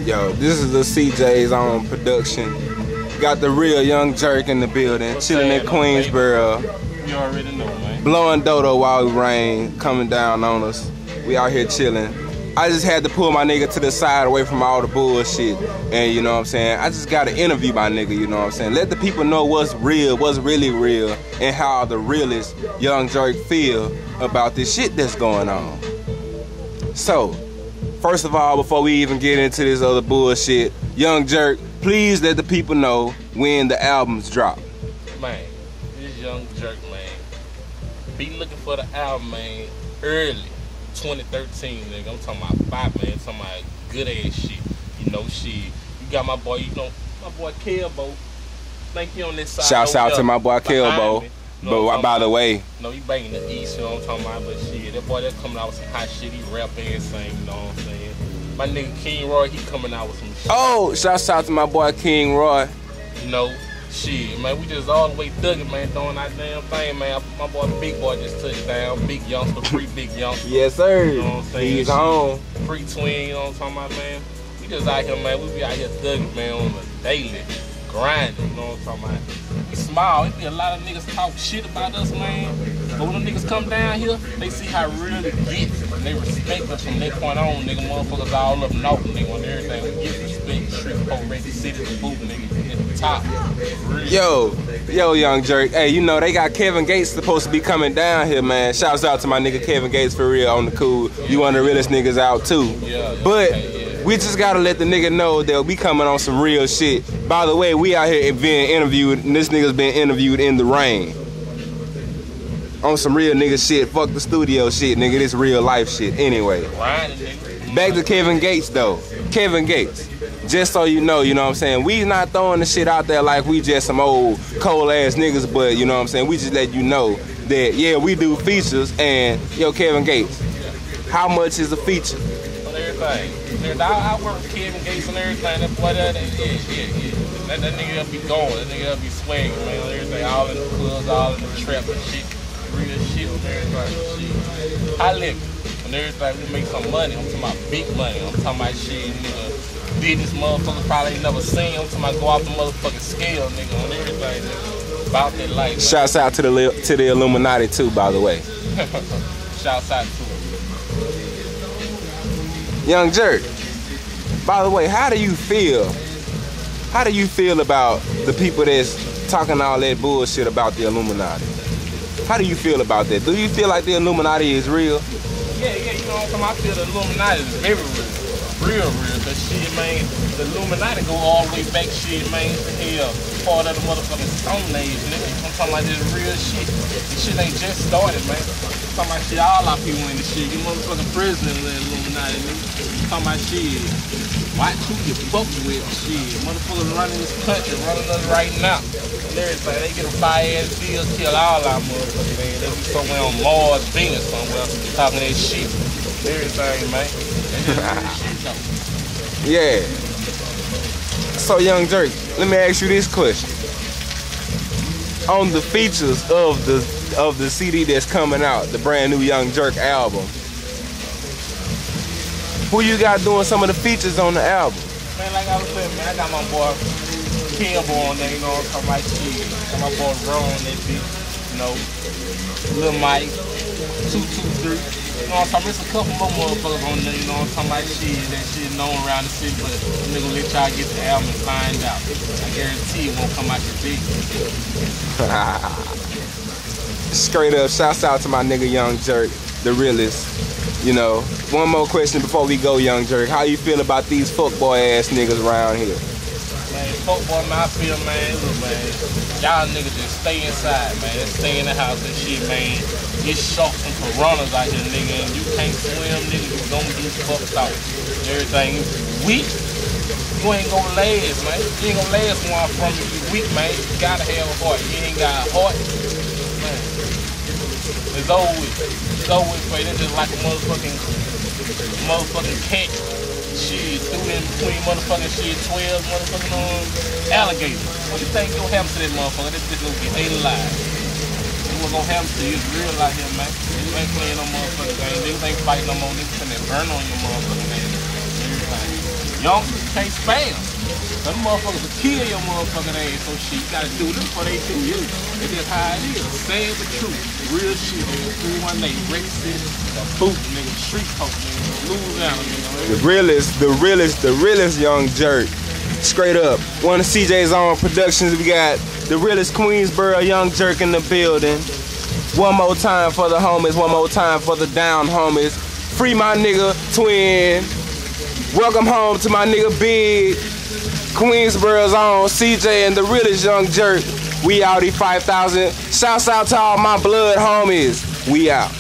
Yo, this is the CJ's on production. Got the real Young Jurk in the building, chilling in Queensboro. You already know, man. Blowing dodo while it rain, coming down on us. We out here chilling. I just had to pull my nigga to the side away from all the bullshit. And you know what I'm saying? I just gotta interview my nigga, you know what I'm saying? Let the people know what's real, what's really real, and how the realest Young Jurk feel about this shit that's going on. So, first of all, before we even get into this other bullshit, Young Jurk, please let the people know when the albums drop. Man, this Young Jurk, man. Be looking for the album, man, early 2013, nigga. I'm talking about five, man. I'm talking about good ass shit. You know, shit. You got my boy, you know, my boy Kelbo. Think he on this side. Shouts out to my boy Kelbo. But by the way, no, he banging the East, you know what I'm talking about? But shit, that boy that's coming out with some hot shit, he rap and sing, you know what I'm saying? My nigga King Roy, he coming out with some shit. Oh, shouts out to my boy King Roy. You know, shit, man, we just all the way thugging, man, doing our damn thing, man. My boy, the big boy, just touched down. Big youngster, free big youngster. Yes, sir. You know what I'm saying? He's on. Free twin, you know what I'm talking about, man? We just out here, man. We be out here thugging, man, on the daily. Grinding, you know what I'm talking about? We small. It be a lot of niggas talk shit about us, man. But when them niggas come down here, they see how real it gets. And they respect us from that point on, nigga. Motherfuckers all up north, nigga, on everything. We get respect. Street Post, Ready City, the boot, nigga. At the top. Real. Yo, Young Jurk. Hey, you know, they got Kevin Gates supposed to be coming down here, man. Shouts out to my nigga Kevin Gates for real on the cool. You one of the realest niggas out, too. Yeah, but okay, we just gotta let the nigga know that we coming on some real shit. By the way, we out here being interviewed, and this nigga's been interviewed in the rain. On some real nigga shit. Fuck the studio shit, nigga. This real life shit. Anyway. Back to Kevin Gates, though. Kevin Gates. Just so you know what I'm saying? We not throwing the shit out there like we just some old cold ass niggas, but you know what I'm saying? We just let you know that, yeah, we do features, and, yo, Kevin Gates, how much is a feature? On everything. I work with Kevin Gates and everything. That boy, yeah. That nigga be going. That nigga be swinging, man, on everything. All in the clubs, all in the trap and shit. Real shit on everything. Shit. I live on everything. We make some money. I'm talking about big money. I'm talking about shit, nigga. Business motherfuckers probably ain't never seen. I'm talking about go off the motherfucking scale, nigga, on everything, nigga. About that life. Shouts out to the Illuminati, too, by the way. Shouts out to him. Young Jurk, by the way, how do you feel? How do you feel about the people that's talking all that bullshit about the Illuminati? How do you feel about that? Do you feel like the Illuminati is real? Yeah, you know what I'm talking about? I feel the Illuminati is very real. Real. Cause shit, man, the Illuminati go all the way back, shit, man, to hell. Part of the motherfucking Stone Age, nigga. I'm talking about this real shit. This shit ain't just started, man. I'm talking about shit, all our people in the shit. You motherfucking president of the Illuminati, nigga. I'm talking about shit. Watch who you fuck with, shit. Motherfuckers running this country, running us right now. And everything. They get a fire-ass bill, kill all our motherfuckers, man. They be somewhere on Mars, Venus, somewhere, talking that shit. Everything, man. Yeah. So, Young Jurk, let me ask you this question. On the features of the CD that's coming out, the brand new Young Jurk album, who you got doing some of the features on the album? Man, like I was saying, man, I got my boy Kelbo on there, you know what I'm talking about, shit. Got my boy Ron on that beat, you know. Lil Mike, 223. You know what I'm talking about? There's a couple more motherfuckers on there, you know what I'm talking about? Shit, that shit known around the city, but I'm gonna let y'all get the album and find out. I guarantee it won't come out your big. Straight up, shouts out to my nigga Young Jurk, the realest. You know, one more question before we go, Young Jurk. How you feel about these fuckboy ass niggas around here? Man, fuckboy, man, I feel, man, look, man, y'all niggas just stay inside, man. Stay in the house and shit, man. Get sharks and piranhas out here, nigga, and you can't swim, nigga, you gonna get fucked out. Everything weak, you ain't gonna last, man. You ain't gonna last one from you. You weak, man. You gotta have a heart. You ain't got a heart, man. It's over with. It's over with, for you. It's just like a motherfucking cat. Shit, threw in between motherfucking shit, 12 motherfucking alligators. What do you think gonna happen to that motherfucker? This bitch gonna get ate alive. What's gonna happen to you? It's real out here, man. You ain't playing no motherfucking game. Niggas ain't fighting no more. Niggas finna burn on your motherfucking ass. Everything. youngsters can't spam. Them motherfuckers will kill your motherfucking ass. So shit, you gotta do this before they do you. It's just how it is. Saying the truth. Real shit, nigga. 318, Ratchet, the boot, nigga. Street coke, nigga. Louisiana, nigga. The realest young Jurk. Straight up. One of CJ's own productions. We got the realest Queensboro young Jurk in the building. One more time for the homies. One more time for the down homies. Free my nigga Twin. Welcome home to my nigga Big. Queensboro's own CJ and the realest young Jurk. We out, 5,000. Shouts out to all my blood homies. We out.